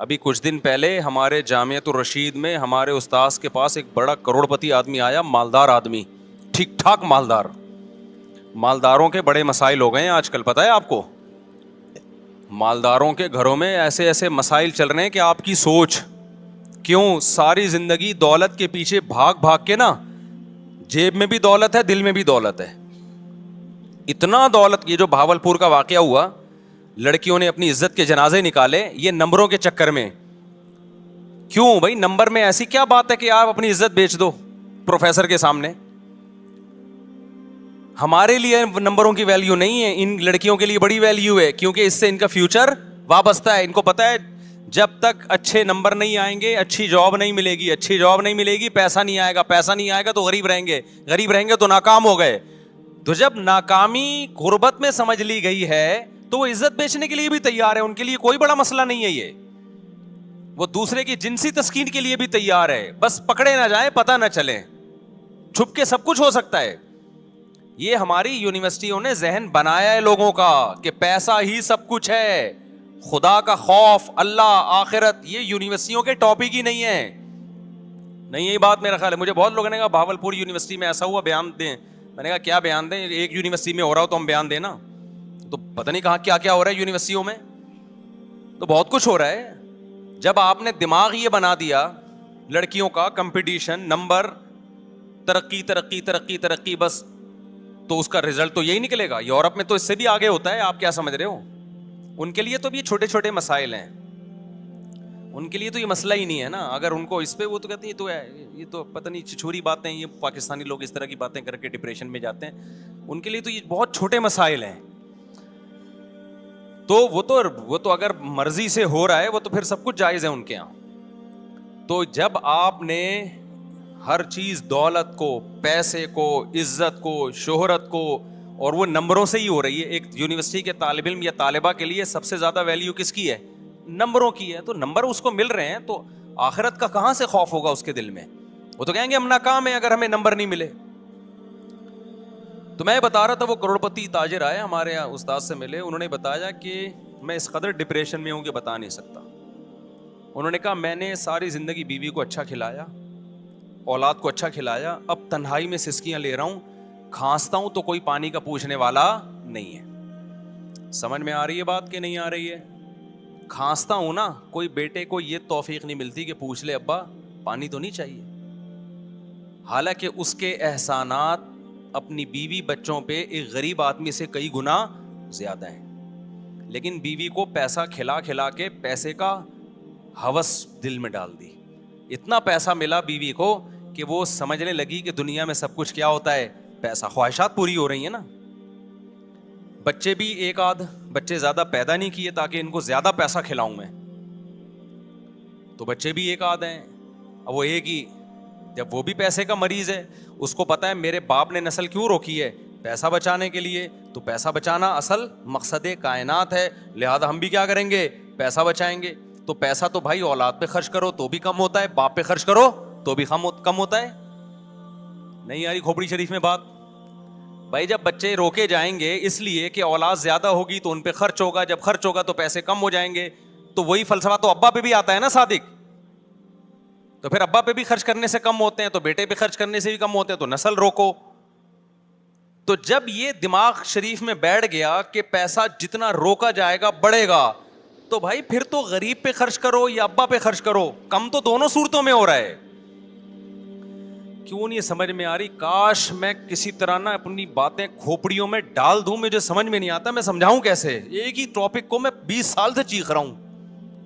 ابھی کچھ دن پہلے ہمارے جامعۃ الرشید میں ہمارے استاذ کے پاس ایک بڑا کروڑپتی آدمی آیا, مالدار آدمی, ٹھیک ٹھاک مالدار. مالداروں کے بڑے مسائل ہو گئے ہیں آج کل, پتہ ہے آپ کو. مالداروں کے گھروں میں ایسے ایسے مسائل چل رہے ہیں کہ آپ کی سوچ. کیوں؟ ساری زندگی دولت کے پیچھے بھاگ بھاگ کے نا, جیب میں بھی دولت ہے, دل میں بھی دولت ہے. اتنا دولت, یہ جو بھاولپور کا واقعہ ہوا, لڑکیوں نے اپنی عزت کے جنازے نکالے یہ نمبروں کے چکر میں. کیوں بھائی؟ نمبر میں ایسی کیا بات ہے کہ آپ اپنی عزت بیچ دو پروفیسر کے سامنے؟ ہمارے لیے نمبروں کی ویلیو نہیں ہے, ان لڑکیوں کے لیے بڑی ویلیو ہے, کیونکہ اس سے ان کا فیوچر وابستہ ہے. ان کو پتا ہے جب تک اچھے نمبر نہیں آئیں گے اچھی جاب نہیں ملے گی, اچھی جاب نہیں ملے گی پیسہ نہیں آئے گا, پیسہ نہیں آئے گا تو غریب رہیں گے, غریب رہیں گے تو ناکام ہو گئے. تو جب ناکامی غربت میں سمجھ لی گئی ہے تو وہ عزت بیچنے کے لیے بھی تیار ہے, ان کے لیے کوئی بڑا مسئلہ نہیں ہے یہ. وہ دوسرے کی جنسی تسکین کے لیے بھی تیار ہے, بس پکڑے نہ جائیں, پتہ نہ چلے, چھپ کے سب کچھ ہو سکتا ہے. یہ ہماری یونیورسٹیوں نے ذہن بنایا ہے لوگوں کا کہ پیسہ ہی سب کچھ ہے, خدا کا خوف, اللہ, آخرت, یہ یونیورسٹیوں کے ٹاپک ہی نہیں ہے. نہیں, یہی بات میرا خیال ہے. مجھے بہت لوگوں نے کہا بھاولپور یونیورسٹی میں ایسا ہوا, بیان دیں. میں نے کہا کیا بیان دیں؟ ایک یونیورسٹی میں ہو رہا ہو تو ہم بیان دیں نا. تو پتہ نہیں کہاں کیا کیا ہو رہا ہے یونیورسٹیوں میں, تو بہت کچھ ہو رہا ہے. جب آپ نے دماغ یہ بنا دیا لڑکیوں کا کمپٹیشن, نمبر, ترقی ترقی ترقی ترقی, بس, تو اس کا رزلٹ تو یہی نکلے گا. یورپ میں تو اس سے بھی آگے ہوتا ہے, آپ کیا سمجھ رہے ہو؟ ان کے لیے تو بھی چھوٹے چھوٹے مسائل ہیں, ان کے لیے تو یہ مسئلہ ہی نہیں ہے نا. اگر ان کو اس پہ, وہ تو کہتے ہیں یہ تو پتہ نہیں چھچوری باتیں, یہ پاکستانی لوگ اس طرح کی باتیں کر کے ڈپریشن میں جاتے ہیں. ان کے لیے تو یہ بہت چھوٹے مسائل ہیں. تو وہ تو اگر مرضی سے ہو رہا ہے وہ تو پھر سب کچھ جائز ہے ان کے یہاں. تو جب آپ نے ہر چیز, دولت کو, پیسے کو, عزت کو, شہرت کو, اور وہ نمبروں سے ہی ہو رہی ہے. ایک یونیورسٹی کے طالب علم یا طالبہ کے لیے سب سے زیادہ ویلیو کس کی ہے؟ نمبروں کی ہے. تو نمبر اس کو مل رہے ہیں تو آخرت کا کہاں سے خوف ہوگا اس کے دل میں؟ وہ تو کہیں گے ہم ناکام ہیں اگر ہمیں نمبر نہیں ملے. تو میں بتا رہا تھا, وہ کروڑپتی تاجر آئے ہمارے یہاں, استاد سے ملے, انہوں نے بتایا کہ میں اس قدر ڈپریشن میں ہوں کہ بتا نہیں سکتا. انہوں نے کہا میں نے ساری زندگی بیوی کو اچھا کھلایا, اولاد کو اچھا کھلایا, اب تنہائی میں سسکیاں لے رہا ہوں, کھانستا ہوں تو کوئی پانی کا پوچھنے والا نہیں ہے. سمجھ میں آ رہی ہے بات کہ نہیں آ رہی ہے؟ کھانستا ہوں نا, کوئی بیٹے کو یہ توفیق نہیں ملتی کہ پوچھ لے ابا پانی تو نہیں چاہیے, حالانکہ اس کے احسانات اپنی بیوی بچوں پہ ایک غریب آدمی سے کئی گنا زیادہ ہیں. لیکن بیوی کو پیسہ کھلا کھلا کے پیسے کا ہوس دل میں ڈال دی. اتنا پیسہ ملا بیوی کو کہ وہ سمجھنے لگی کہ دنیا میں سب کچھ کیا ہوتا ہے؟ پیسہ. خواہشات پوری ہو رہی ہیں نا. بچے بھی ایک آدھ بچے زیادہ پیدا نہیں کیے تاکہ ان کو زیادہ پیسہ کھلاؤں میں, تو بچے بھی ایک آدھ ہیں. اب وہ ایک ہی, جب وہ بھی پیسے کا مریض ہے, اس کو پتا ہے میرے باپ نے نسل کیوں روکی ہے؟ پیسہ بچانے کے لیے. تو پیسہ بچانا اصل مقصد کائنات ہے, لہذا ہم بھی کیا کریں گے؟ پیسہ بچائیں گے. تو پیسہ تو بھائی اولاد پہ خرچ کرو تو بھی کم ہوتا ہے, باپ پہ خرچ کرو تو بھی کم ہوتا ہے. نہیں یاری کھوپڑی شریف میں بات. بھائی جب بچے روکے جائیں گے اس لیے کہ اولاد زیادہ ہوگی تو ان پہ خرچ ہوگا, جب خرچ ہوگا تو پیسے کم ہو جائیں گے, تو وہی فلسفہ تو ابا پہ بھی آتا ہے نا صادق. تو پھر ابا پہ بھی خرچ کرنے سے کم ہوتے ہیں تو بیٹے پہ خرچ کرنے سے بھی کم ہوتے ہیں, تو نسل روکو. تو جب یہ دماغ شریف میں بیٹھ گیا کہ پیسہ جتنا روکا جائے گا بڑھے گا, تو بھائی پھر تو غریب پہ خرچ کرو یا ابا پہ خرچ کرو, کم تو دونوں صورتوں میں ہو رہا ہے. کیوں نہیں سمجھ میں آ رہی؟ کاش میں کسی طرح نا اپنی باتیں کھوپڑیوں میں ڈال دوں, مجھے سمجھ میں نہیں آتا میں سمجھاؤں کیسے. ایک ہی ٹاپک کو میں 20 سال سے چیخ رہا ہوں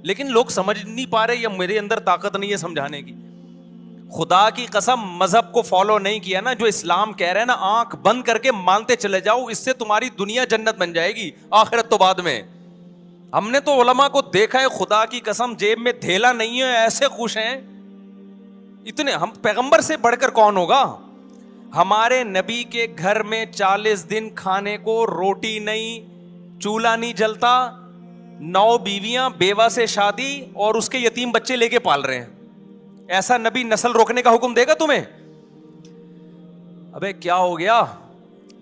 لیکن لوگ سمجھ نہیں پا رہے, یا میرے اندر طاقت نہیں ہے سمجھانے کی. خدا کی قسم مذہب کو فالو نہیں کیا نا, جو اسلام کہہ رہے ہیں نا آنکھ بند کر کے مانتے چلے جاؤ, اس سے تمہاری دنیا جنت بن جائے گی, آخرت تو بعد میں. ہم نے تو علماء کو دیکھا ہے, خدا کی قسم جیب میں تھیلا نہیں ہے, ایسے خوش ہیں اتنے. ہم پیغمبر سے بڑھ کر کون ہوگا؟ ہمارے نبی کے گھر میں 40 دن کھانے کو روٹی نہیں, چولہا نہیں جلتا, 9 بیویاں, بیوہ سے شادی, اور اس کے یتیم بچے لے کے پال رہے ہیں. ایسا نبی نسل روکنے کا حکم دے گا تمہیں؟ ابے کیا ہو گیا؟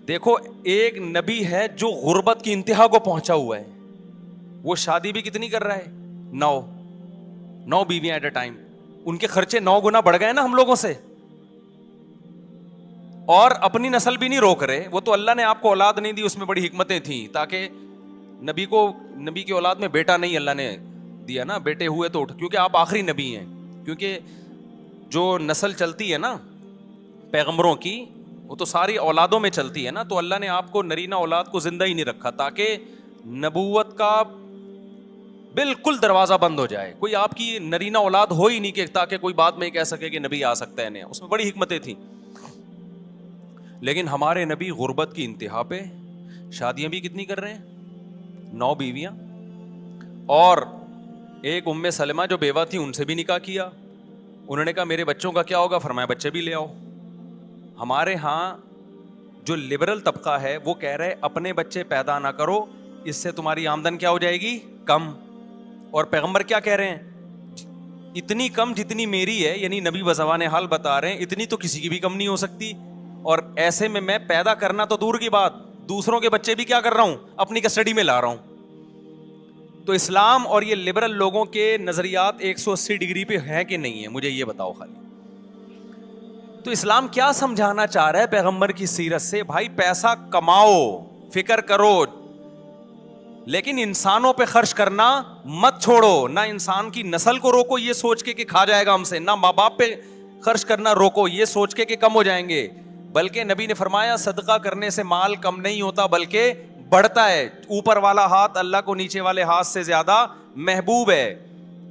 دیکھو ایک نبی ہے جو غربت کی انتہا کو پہنچا ہوا ہے, وہ شادی بھی کتنی کر رہا ہے؟ 9. 9 بیویاں ایٹ اے ٹائم. ان کے خرچے 9 گنا بڑھ گئے نا ہم لوگوں سے. اور اپنی نسل بھی نہیں روک رہے. وہ تو اللہ نے آپ کو اولاد نہیں دی, اس میں بڑی حکمتیں تھیں, تاکہ نبی کی اولاد میں بیٹا نہیں اللہ نے دیا نا, بیٹے ہوئے تو کیونکہ آپ آخری نبی ہیں. کیونکہ جو نسل چلتی ہے نا پیغمبروں کی, وہ تو ساری اولادوں میں چلتی ہے نا. تو اللہ نے آپ کو نرینہ اولاد کو زندہ ہی نہیں رکھا تاکہ نبوت کا بالکل دروازہ بند ہو جائے. کوئی آپ کی نرینہ اولاد ہو ہی نہیں کہ تاکہ کوئی بعد میں کہہ سکے کہ نبی آ سکتا ہے نیا. اس میں بڑی حکمتیں تھیں. لیکن ہمارے نبی غربت کی انتہا پہ, شادیاں بھی کتنی کر رہے ہیں, 9 بیویاں. اور ایک ام سلمہ جو بیوہ تھی ان سے بھی نکاح کیا. انہوں نے کہا میرے بچوں کا کیا ہوگا, فرمایا بچے بھی لے آؤ. ہمارے ہاں جو لبرل طبقہ ہے وہ کہہ رہے اپنے بچے پیدا نہ کرو, اس سے تمہاری آمدن کیا ہو جائے گی, کم. اور پیغمبر کیا کہہ رہے ہیں, اتنی کم جتنی میری ہے, یعنی نبی بزبان حال بتا رہے ہیں اتنی تو کسی کی بھی کم نہیں ہو سکتی. اور ایسے میں پیدا کرنا تو دور کی بات, دوسروں کے بچے بھی کیا کر رہا ہوں, اپنی کسٹڈی میں لا رہا ہوں. تو اسلام اور یہ لبرل لوگوں کے نظریات 180 ڈگری پہ ہیں کہ نہیں ہے, مجھے یہ بتاؤ خالی. تو اسلام کیا سمجھانا چاہ رہا ہے پیغمبر کی سیرت سے؟ بھائی پیسہ کماؤ, فکر کرو, لیکن انسانوں پہ خرچ کرنا مت چھوڑو. نہ انسان کی نسل کو روکو یہ سوچ کے کہ کھا جائے گا ہم سے, نہ ماں باپ پہ خرچ کرنا روکو یہ سوچ کے کہ کم ہو جائیں گے. بلکہ نبی نے فرمایا صدقہ کرنے سے مال کم نہیں ہوتا بلکہ بڑھتا ہے. اوپر والا ہاتھ اللہ کو نیچے والے ہاتھ سے زیادہ محبوب ہے.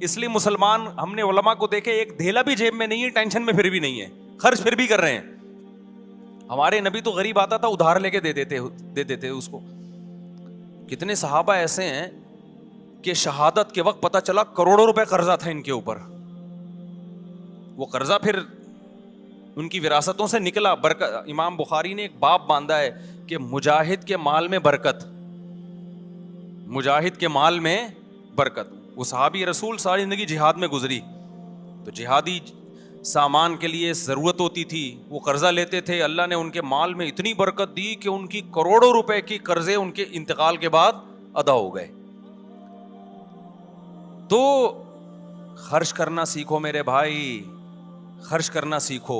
اس لیے مسلمان, ہم نے علماء کو دیکھے ایک دھیلا بھی جیب میں نہیں ہے, ٹینشن میں پھر بھی نہیں ہے, خرچ پھر بھی کر رہے ہیں. ہمارے نبی تو غریب آتا تھا ادھار لے کے دے دیتے اس کو. کتنے صحابہ ایسے ہیں کہ شہادت کے وقت پتہ چلا کروڑوں روپے قرضہ تھا ان کے اوپر. وہ قرضہ پھر ان کی وراثتوں سے نکلا. برکت, امام بخاری نے ایک باب باندھا ہے کہ مجاہد کے مال میں برکت, مجاہد کے مال میں برکت. وہ صحابی رسول ساری زندگی جہاد میں گزری, تو جہادی سامان کے لیے ضرورت ہوتی تھی, وہ قرضہ لیتے تھے. اللہ نے ان کے مال میں اتنی برکت دی کہ ان کی کروڑوں روپے کی قرضے ان کے انتقال کے بعد ادا ہو گئے. تو خرچ کرنا سیکھو میرے بھائی, خرچ کرنا سیکھو.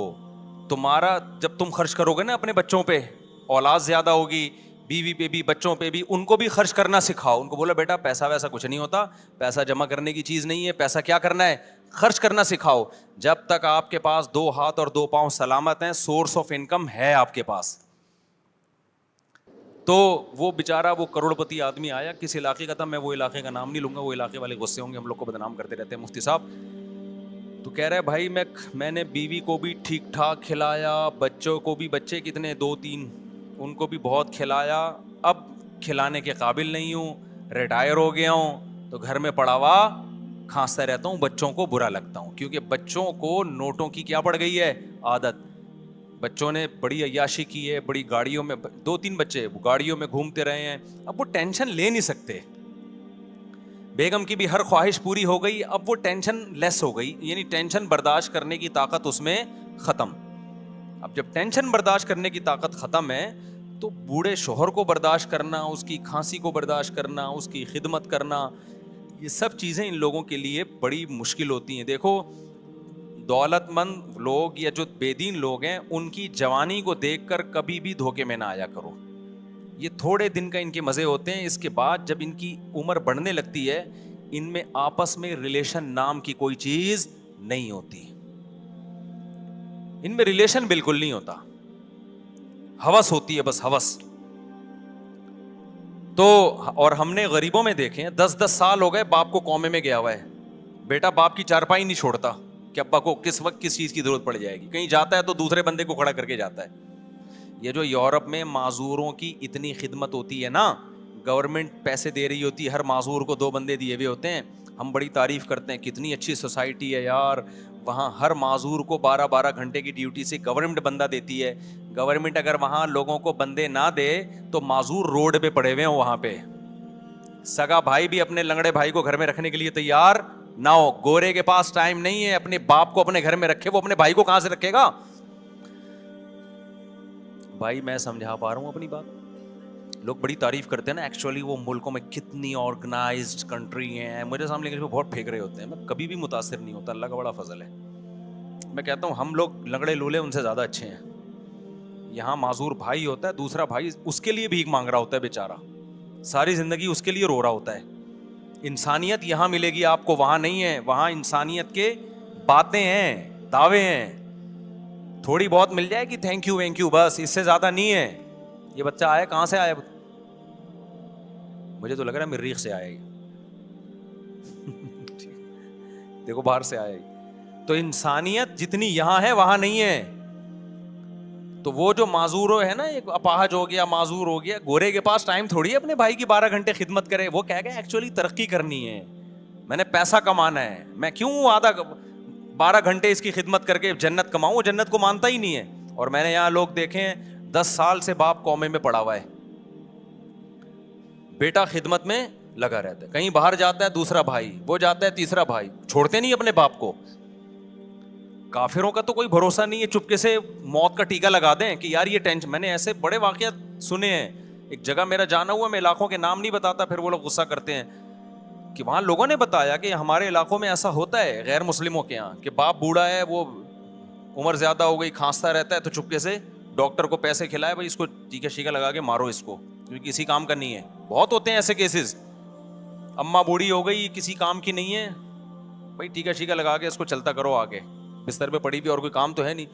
تمہارا جب تم خرچ کرو گے نا اپنے بچوں پہ, اولاد زیادہ ہوگی, بیوی پہ بھی بچوں پہ بھی, ان کو بھی خرچ کرنا سکھاؤ. ان کو بولا بیٹا پیسہ ویسا کچھ نہیں ہوتا, پیسہ جمع کرنے کی چیز نہیں ہے, پیسہ کیا کرنا ہے, خرچ کرنا سکھاؤ. جب تک آپ کے پاس 2 ہاتھ اور 2 پاؤں سلامت ہیں, سورس آف انکم ہے آپ کے پاس. تو وہ بیچارہ وہ کروڑپتی آدمی آیا, کس علاقے کا تھا, میں وہ علاقے کا نام نہیں لوں گا, وہ علاقے والے غصے ہوں گے, ہم لوگ کو بدنام کرتے رہتے ہیں مفتی صاحب. تو کہہ رہے بھائی میں نے بیوی کو بھی ٹھیک ٹھاک کھلایا, بچوں کو بھی, بچے کتنے 2-3, ان کو بھی بہت کھلایا, اب کھلانے کے قابل نہیں ہوں, ریٹائر ہو گیا ہوں, تو گھر میں پڑا ہوا کھانستا رہتا ہوں, بچوں کو برا لگتا ہوں, کیونکہ بچوں کو نوٹوں کی کیا پڑ گئی ہے عادت. بچوں نے بڑی عیاشی کی ہے, بڑی گاڑیوں میں, 2-3 بچے گاڑیوں میں گھومتے رہے ہیں, اب وہ ٹینشن لے نہیں سکتے. بیگم کی بھی ہر خواہش پوری ہو گئی, اب وہ ٹینشن لیس ہو گئی, یعنی ٹینشن برداشت کرنے کی طاقت اس میں ختم. اب جب ٹینشن برداشت کرنے کی طاقت ختم ہے تو بوڑھے شوہر کو برداشت کرنا, اس کی کھانسی کو برداشت کرنا, اس کی خدمت کرنا, یہ سب چیزیں ان لوگوں کے لیے بڑی مشکل ہوتی ہیں. دیکھو دولت مند لوگ یا جو بے دین لوگ ہیں, ان کی جوانی کو دیکھ کر کبھی بھی دھوکے میں نہ آیا کرو. یہ تھوڑے دن کا ان کے مزے ہوتے ہیں, اس کے بعد جب ان کی عمر بڑھنے لگتی ہے, ان میں آپس میں ریلیشن نام کی کوئی چیز نہیں ہوتی, ان میں ریلیشن بالکل نہیں ہوتا, ہوس ہوتی ہے بس, ہوس. تو اور ہم نے غریبوں میں دیکھے ہیں 10-10 سال ہو گئے باپ کو کومے میں گیا ہوا ہے, بیٹا باپ کی چارپائی نہیں چھوڑتا کہ ابا کو کس وقت کس چیز کی ضرورت پڑ جائے گی. کہیں جاتا ہے تو دوسرے بندے کو کھڑا کر کے جاتا ہے. یہ جو یورپ میں معذوروں کی اتنی خدمت ہوتی ہے نا, گورنمنٹ پیسے دے رہی ہوتی ہے, ہر معذور کو 2 بندے دیے ہوئے ہوتے ہیں. ہم بڑی تعریف کرتے ہیں کتنی اچھی سوسائٹی ہے یار, وہاں ہر معذور کو 12-12 گھنٹے کی ڈیوٹی سے گورنمنٹ بندہ دیتی ہے. گورنمنٹ اگر وہاں لوگوں کو بندے نہ دے تو معذور روڈ پہ پڑے ہوئے ہیں وہاں پہ. سگا بھائی بھی اپنے لنگڑے بھائی کو گھر میں رکھنے کے لیے تیار نہ ہو. گورے کے پاس ٹائم نہیں ہے اپنے باپ کو اپنے گھر میں رکھے, وہ اپنے بھائی کو کہاں سے رکھے گا؟ بھائی میں سمجھا پا رہا ہوں اپنی بات. لوگ بڑی تعریف کرتے ہیں نا ایکچولی وہ ملکوں میں کتنی آرگنائزڈ کنٹری ہیں, مجھے سامنے کے بہت پھینک رہے ہوتے ہیں, میں کبھی بھی متاثر نہیں ہوتا, اللہ کا بڑا فضل ہے. میں کہتا ہوں ہم لوگ لنگڑے لولے ان سے زیادہ اچھے ہیں. یہاں معذور بھائی ہوتا ہے, دوسرا بھائی اس کے لیے بھیک مانگ رہا ہوتا ہے بیچارہ, ساری زندگی اس کے لیے رو رہا ہوتا ہے. انسانیت یہاں ملے گی آپ کو, وہاں نہیں ہے. وہاں انسانیت کے باتیں ہیں, دعوے ہیں, تھوڑی بہت مل جائے گی تھینک یو وینک یو, بس اس سے زیادہ نہیں ہے. یہ بچہ آیا کہاں سے آیا, مجھے تو لگ رہا ہے مریخ سے آیا, دیکھو باہر سے آیا. تو انسانیت جتنی یہاں ہے وہاں نہیں ہے. تو وہ جو معذور ہے نا, ایک اپاہج ہو گیا, معذور ہو گیا, گورے کے پاس ٹائم تھوڑی ہے اپنے بھائی کی 12 گھنٹے خدمت کرے. وہ کہہ گیا ایکچولی ترقی کرنی ہے, میں نے پیسہ کمانا ہے, میں کیوں 12 گھنٹے اس کی خدمت کر کے جنت کماؤں. وہ جنت کو مانتا ہی نہیں ہے. اور میں نے یہاں لوگ دیکھے ہیں 10 سال سے باپ قومے میں پڑا ہوا ہے, بیٹا خدمت میں لگا رہتا ہے, کہیں باہر جاتا ہے دوسرا بھائی, وہ جاتا ہے تیسرا بھائی, چھوڑتے نہیں اپنے باپ کو. کافروں کا تو کوئی بھروسہ نہیں ہے, چپکے سے موت کا ٹیکا لگا دیں کہ یار یہ ٹینشن. میں نے ایسے بڑے واقعات سنے ہیں. ایک جگہ میرا جانا ہوا, میں علاقوں کے نام نہیں بتاتا, پھر وہ لوگ غصہ کرتے ہیں, کہ وہاں لوگوں نے بتایا کہ ہمارے علاقوں میں ایسا ہوتا ہے غیر مسلموں کے یہاں, کہ باپ بوڑھا ہے, وہ عمر زیادہ ہو گئی, کھانستا رہتا ہے, تو چپکے سے ڈاکٹر کو پیسے کھلائے, بھائی اس کو ٹیکا شیکا لگا کے مارو اس کو, کیونکہ کسی کام کا نہیں ہے. بہت ہوتے ہیں ایسے کیسز. اماں بوڑھی ہو گئی, کسی کام کی نہیں ہے, بھائی ٹیکا شیکا لگا کے اس کو چلتا کرو آگے, بستر پہ پڑی بھی اور کوئی کام تو ہے نہیں.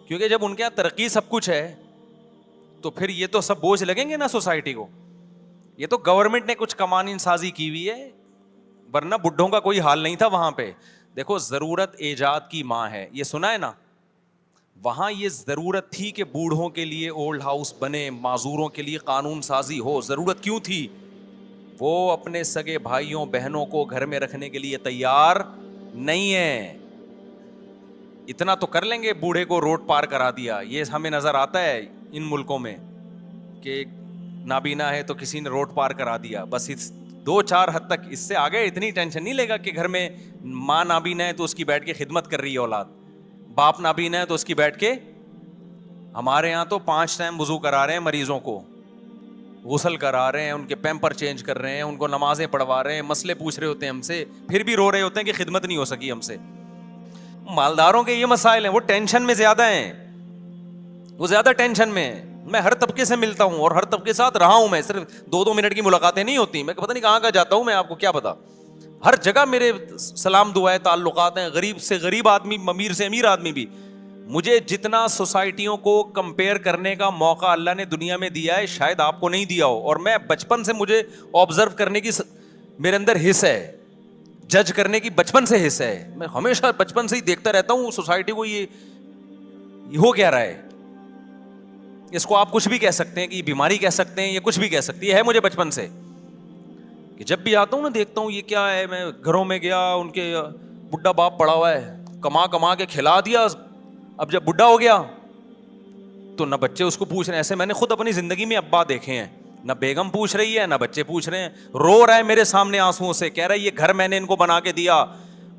کیونکہ جب ان کے یہاں ترقی سب کچھ ہے تو پھر یہ تو سب بوجھ لگیں گے نا سوسائٹی کو. یہ تو گورنمنٹ نے کچھ قوانین سازی کی ہوئی ہے, ورنہ بڈھوں کا کوئی حال نہیں تھا وہاں پہ. دیکھو ضرورت ایجاد کی ماں ہے, یہ سنا ہے نا. وہاں یہ ضرورت تھی کہ بوڑھوں کے لیے اولڈ ہاؤس بنے, معذوروں کے لیے قانون سازی ہو. ضرورت کیوں تھی؟ وہ اپنے سگے بھائیوں بہنوں کو گھر میں رکھنے کے لیے تیار نہیں ہے. اتنا تو کر لیں گے, بوڑھے کو روڈ پار کرا دیا. یہ ہمیں نظر آتا ہے ان ملکوں میں کہ نابینا ہے تو کسی نے روڈ پار کرا دیا, بس 2-4 حد تک. اس سے آگے اتنی ٹینشن نہیں لے گا کہ گھر میں ماں نابینا ہے تو اس کی بیٹھ کے خدمت کر رہی ہے اولاد, باپ نابینا ہے تو اس کی بیٹھ کے. ہمارے یہاں تو 5 ٹائم وضو کرا رہے ہیں مریضوں کو, غسل کرا رہے ہیں, ان کے پیمپر چینج کر رہے ہیں, ان کو نمازیں پڑھوا رہے ہیں, مسئلے پوچھ رہے ہوتے ہیں ہم سے, پھر بھی رو رہے ہوتے ہیں کہ خدمت نہیں ہو سکی ہم سے. مالداروں کے یہ مسائل ہیں, وہ ٹینشن میں زیادہ ہیں, وہ زیادہ ٹینشن میں ہیں. میں ہر طبقے سے ملتا ہوں اور ہر طبقے کے ساتھ رہا ہوں, میں صرف 2-2 منٹ کی ملاقاتیں نہیں ہوتی, میں پتہ نہیں کہاں کہاں جاتا ہوں, میں آپ کو کیا پتا. ہر جگہ میرے سلام دعائیں تعلقات ہیں, غریب سے غریب آدمی, امیر سے امیر آدمی بھی. مجھے جتنا سوسائٹیوں کو کمپیئر کرنے کا موقع اللہ نے دنیا میں دیا ہے شاید آپ کو نہیں دیا ہو. اور میں بچپن سے, مجھے آبزرو کرنے کی میرے اندر حص ہے, جج کرنے کی بچپن سے حص ہے. میں ہمیشہ بچپن سے ہی دیکھتا رہتا ہوں سوسائٹی کو, یہ ہو کیا رہا ہے. اس کو آپ کچھ بھی کہہ سکتے ہیں, کہ یہ بیماری کہہ سکتے ہیں, یہ کچھ بھی کہہ سکتی ہے مجھے بچپن سے, کہ جب بھی آتا ہوں نا دیکھتا ہوں یہ کیا ہے. میں گھروں میں گیا, ان کے بڈھا باپ پڑا ہوا ہے, کما کما کے کھلا دیا, اب جب بڈھا ہو گیا تو نہ بچے اس کو پوچھ رہے ہیں. ایسے میں نے خود اپنی زندگی میں ابا دیکھے ہیں, نہ بیگم پوچھ رہی ہے, نہ بچے پوچھ رہے ہیں. رو رہا ہے میرے سامنے آنسوؤں سے, کہہ رہا ہے یہ گھر میں نے ان کو بنا کے دیا,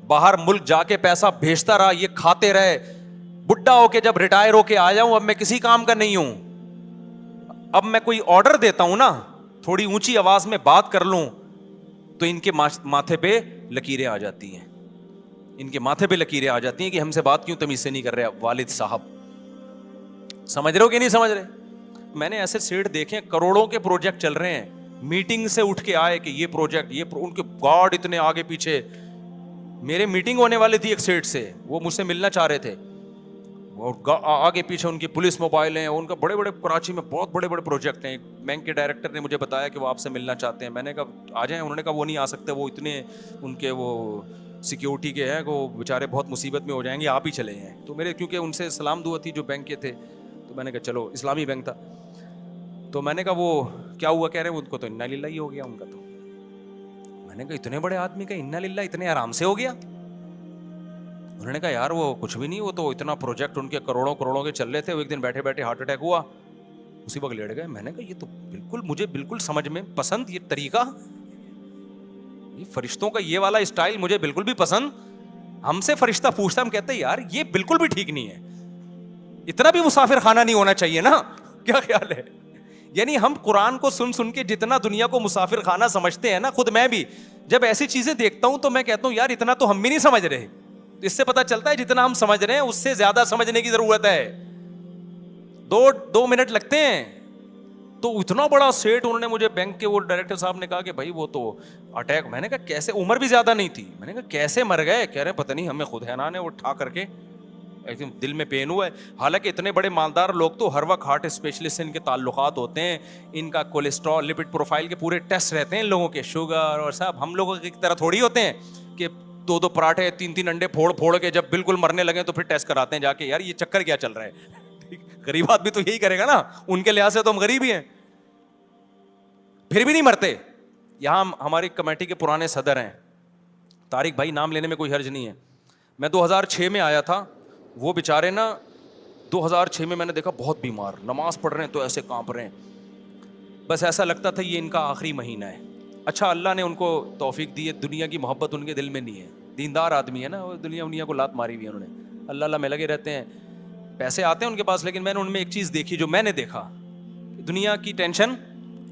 باہر ملک جا کے پیسہ بھیجتا رہا, یہ کھاتے رہے, بڈھا ہو کے جب ریٹائر ہو کے آیا ہوں اب میں کسی کام کا نہیں ہوں. اب میں کوئی آرڈر دیتا ہوں نا, تھوڑی اونچی آواز میں بات کر لوں تو ان کے ماتھے پہ لکیریں آ جاتی ہیں, ان کے ماتھے پہ لکیریں آ جاتی ہیں کہ ہم سے بات کیوں تمیز سے نہیں کر رہے والد صاحب. سمجھ رہے ہو کہ نہیں سمجھ رہے؟ میں نے ایسے سیٹ دیکھے, کروڑوں کے پروجیکٹ چل رہے ہیں, میٹنگ سے اٹھ کے آئے کہ یہ پروجیکٹ, ان کے گارڈ اتنے آگے پیچھے. میرے میٹنگ ہونے والے تھی ایک سیٹ سے, وہ مجھ سے ملنا چاہ رہے تھے, اور آگے پیچھے ان کی پولیس موبائل ہیں, ان کا بڑے بڑے کراچی میں بہت بڑے بڑے پروجیکٹ ہیں. بینک کے ڈائریکٹر نے مجھے بتایا کہ وہ آپ سے ملنا چاہتے ہیں. میں نے کہا آ جائیں, انہوں نے کہا وہ نہیں آ سکتے, وہ اتنے ان کے وہ سیکیورٹی کے ہیں, وہ بیچارے بہت مصیبت میں ہو جائیں گے, آپ ہی چلے ہیں. تو میرے کیونکہ ان سے سلام دعا تھی جو بینک کے تھے, تو میں نے کہا چلو, اسلامی بینک تھا, تو میں نے کہا وہ کیا ہوا, کہہ رہے ہیں ان کو تو انا للہ ہی ہو گیا ان کا. تو میں نے کہا اتنے بڑے آدمی کا انا للہ اتنے آرام سے ہو گیا؟ انہوں نے کہا یار وہ کچھ بھی نہیں, وہ تو اتنا پروجیکٹ ان کے کروڑوں کروڑوں کے چل رہے تھے, وہ ایک دن بیٹھے بیٹھے ہارٹ اٹیک ہوا, اسی وقت لیٹ گئے. میں نے کہا یہ تو بالکل مجھے بالکل سمجھ میں پسند, یہ طریقہ, یہ فرشتوں کا یہ والا اسٹائل مجھے بالکل بھی پسند. ہم سے فرشتہ پوچھتا, ہم کہتے ہیں یار یہ بالکل بھی ٹھیک نہیں ہے, اتنا بھی مسافر خانہ نہیں ہونا چاہیے نا, کیا خیال ہے, یعنی ہم قرآن کو سن سن کے جتنا دنیا کو مسافر خانہ سمجھتے ہیں نا, خود میں بھی جب ایسی چیزیں دیکھتا ہوں تو میں کہتا ہوں یار اتنا تو ہم بھی نہیں سمجھ رہے. اس سے پتہ چلتا ہے جتنا ہم سمجھ رہے ہیں اس سے زیادہ سمجھنے کی ضرورت ہے. 2 منٹ لگتے ہیں. تو اتنا بڑا سیٹ, انہوں نے مجھے بینک کے وہ ڈائریکٹر صاحب نے کہا کہ بھائی وہ تو اٹیک. میں نے کہا کیسے, عمر بھی زیادہ نہیں تھی. میں نے کہا کیسے مر گئے؟ کہہ رہے پتہ نہیں, ہمیں خود حیران ہے, وہ اٹھا کر کے ایک دم دل میں پین ہوا ہے. حالانکہ اتنے بڑے مالدار لوگ تو ہر وقت ہارٹ اسپیشلسٹ سے ان کے تعلقات ہوتے ہیں, ان کا کولیسٹرول لپڈ پروفائل کے پورے ٹیسٹ رہتے ہیں ان لوگوں کے, شوگر اور سب. ہم لوگوں کی طرح تھوڑی ہوتے ہیں کہ 2 پراٹھے 3 انڈے پھوڑ کے جب بالکل مرنے لگے تو پھر ٹیسٹ کراتے ہیں جا کے, یار یہ چکر کیا چل رہا ہے. غریب آدمی تو یہی کرے گا نا, ان کے لحاظ سے تو ہم غریب ہی ہیں, پھر بھی نہیں مرتے. یہاں ہماری کمیٹی کے پرانے صدر ہیں طارق بھائی, نام لینے میں کوئی حرج نہیں ہے. میں 2006 میں آیا تھا, وہ بیچارے نا 2006 میں نے دیکھا بہت بیمار, نماز پڑھ رہے ہیں تو ایسے کانپ رہے ہیں, بس ایسا لگتا تھا یہ ان کا آخری مہینہ ہے. اچھا اللہ نے ان کو توفیق دی ہے, دنیا کی محبت ان کے دل میں نہیں ہے, دیندار آدمی ہے نا, وہ دنیا کو لات ماری ہوئی ہے انہوں نے, اللہ میں لگے رہتے ہیں, پیسے آتے ہیں ان کے پاس, لیکن میں نے ان میں ایک چیز دیکھی جو میں نے دیکھا, دنیا کی ٹینشن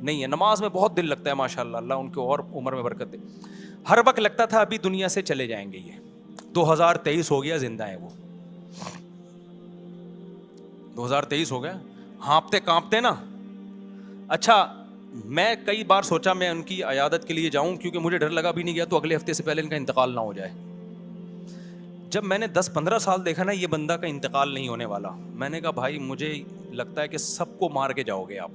نہیں ہے, نماز میں بہت دل لگتا ہے ماشاء اللہ, اللہ ان کو اور عمر میں برکت دے. ہر وقت لگتا تھا ابھی دنیا سے چلے جائیں گے یہ, 2023 ہو گیا, زندہ ہے وہ, 2023 ہو گیا, ہانپتے کانپتے نا. اچھا میں کئی بار سوچا میں ان کی عیادت کے لیے جاؤں, کیونکہ مجھے ڈر لگا بھی نہیں گیا تو اگلے ہفتے سے پہلے ان کا انتقال نہ ہو جائے. جب میں نے 10-15 سال دیکھا نا یہ بندہ کا انتقال نہیں ہونے والا, میں نے کہا بھائی مجھے لگتا ہے کہ سب کو مار کے جاؤ گے آپ.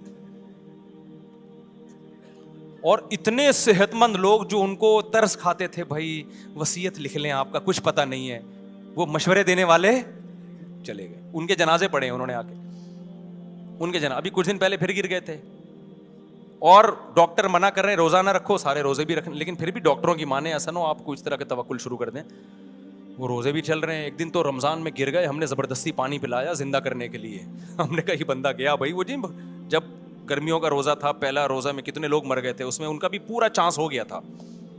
اور اتنے صحت مند لوگ جو ان کو ترس کھاتے تھے, بھائی وصیت لکھ لیں آپ کا کچھ پتہ نہیں ہے, وہ مشورے دینے والے چلے گئے. ان کے جنازے پڑھے انہوں نے آ کے, ان کے جنازے ابھی کچھ دن پہلے پھر گر گئے تھے, اور ڈاکٹر منع کر رہے ہیں روزہ نہ رکھو, سارے روزے بھی رکھیں, لیکن پھر بھی ڈاکٹروں کی مانے, ایسا نہ ہو آپ کو اس طرح کے توکل شروع کر دیں. وہ روزے بھی چل رہے ہیں. ایک دن تو رمضان میں گر گئے, ہم نے زبردستی پانی پلایا زندہ کرنے کے لیے. ہم نے کہا یہ بندہ گیا بھائی, وہ جی جب گرمیوں کا روزہ تھا, پہلا روزہ میں کتنے لوگ مر گئے تھے, اس میں ان کا بھی پورا چانس ہو گیا تھا,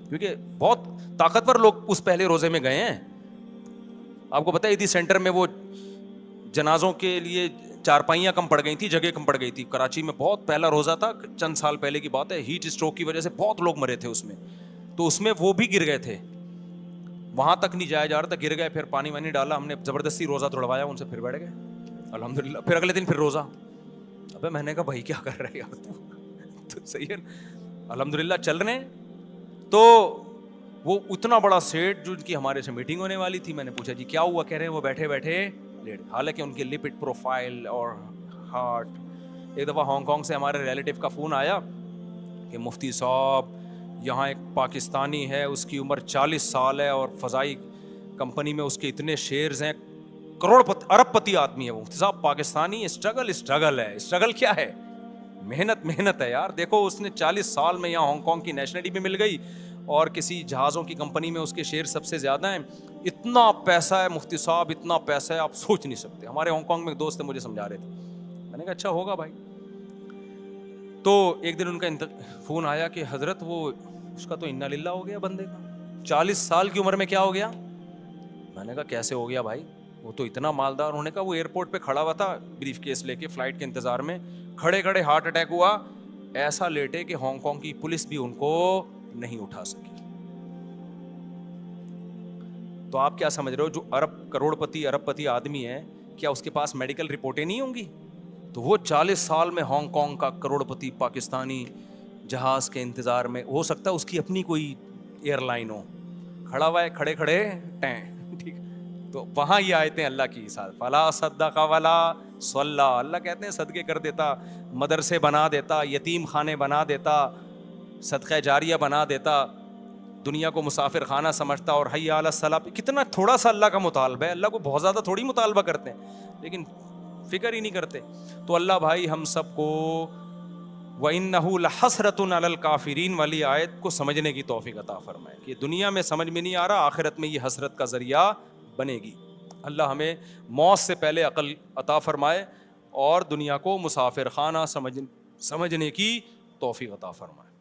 کیونکہ بہت طاقتور لوگ اس پہلے روزے میں گئے ہیں. آپ کو پتہ ہے ایدھی سینٹر میں وہ جنازوں کے لیے چارپائیاں کم پڑ گئی تھی, جگہ کم پڑ گئی تھی. کراچی میں بہت پہلا روزہ تھا, چند سال پہلے کی بات ہے, ہیٹ اسٹروک کی وجہ سے بہت لوگ مرے تھے اس میں, تو اس میں وہ بھی گر گئے تھے. وہاں تک نہیں جایا جا رہا تھا, گر گئے, پھر پانی وانی ڈالا, ہم نے زبردستی روزہ توڑوایا ان سے, پھر بیٹھ گئے الحمدللہ. پھر اگلے دن پھر روزہ. ابے میں نے کہا بھائی کیا کر رہے یار تو صحیح ہے, الحمدللہ چل رہے ہیں. تو وہ اتنا بڑا سیٹ جو ان کی ہمارے سے میٹنگ ہونے والی تھی, میں نے پوچھا جی کیا ہوا, کہہ رہے ہیں وہ بیٹھے بیٹھے لیٹ, حالانکہ ان کے لپڈ پروفائل اور ہارٹ. ایک دفعہ ہانگ کانگ سے ہمارے ریلیٹیو کا فون آیا کہ مفتی صاحب یہاں ایک پاکستانی ہے, اس کی عمر 40 سال ہے اور فضائی کمپنی میں اس کے اتنے شیئرز ہیں, ارب پتی آدمی ہے وہ. مفتی صاحب پاکستانی, اسٹرگل ہے. اسٹرگل کیا ہے, محنت ہے یار. دیکھو اس نے 40 سال میں یہاں ہانگ کانگ کی نیشنلٹی بھی مل گئی, اور کسی جہازوں کی کمپنی میں اس کے شیئر سب سے زیادہ ہیں. اتنا پیسہ ہے مفتی صاحب, اتنا پیسہ ہے آپ سوچ نہیں سکتے. ہمارے ہانگ کانگ میں ایک دوست ہے, مجھے سمجھا رہے تھے. میں نے کہا اچھا ہوگا بھائی. تو ایک دن ان کا فون آیا کہ حضرت وہ اس کا تو انا للہ ہو گیا بندے کا, 40 سال کی عمر میں کیا ہو گیا. میں نے کہا کیسے ہو گیا بھائی, وہ تو اتنا مالدار. انہوں نے کہا وہ ایئرپورٹ پہ کھڑا ہوا تھا بریف کیس لے کے, فلائٹ کے انتظار میں, کھڑے کھڑے ہارٹ اٹیک ہوا, ایسا لیٹے کہ ہانگ کانگ کی پولیس بھی ان کو نہیں اٹھا سکی. تو آپ کیا سمجھ رہے ہو, جو ارب پتی آدمی ہے, کیا اس کے پاس میڈیکل رپورٹیں نہیں ہوں گی؟ تو وہ 40 سال میں ہانگ کانگ کا کروڑ پتی پاکستانی جہاز کے انتظار میں, ہو سکتا ہے اس کی اپنی کوئی ایئر لائن ہو, کھڑا ہوا ہے کھڑے کھڑے ٹیں, ٹھیک. تو وہاں یہ آیتیں اللہ کی ساتھ, فلا صدق ولا صلی, اللہ کہتے ہیں صدقے کر دیتا, مدرسے بنا دیتا, یتیم خانے بنا دیتا, صدقہ جاریہ بنا دیتا, دنیا کو مسافر خانہ سمجھتا, اور حی علی الصلاۃ. کتنا تھوڑا سا اللہ کا مطالبہ ہے, اللہ کو بہت زیادہ تھوڑی مطالبہ کرتے ہیں, لیکن فکر ہی نہیں کرتے. تو اللہ بھائی ہم سب کو وَإِنَّهُ لَحَسْرَةٌ عَلَى الْكَافِرِينَ والی آیت کو سمجھنے کی توفیق عطا فرمائے, کہ دنیا میں سمجھ میں نہیں آ رہا, آخرت میں یہ حسرت کا ذریعہ بنے گی. اللہ ہمیں موت سے پہلے عقل عطا فرمائے, اور دنیا کو مسافر خانہ سمجھنے کی توفیق عطا فرمائے.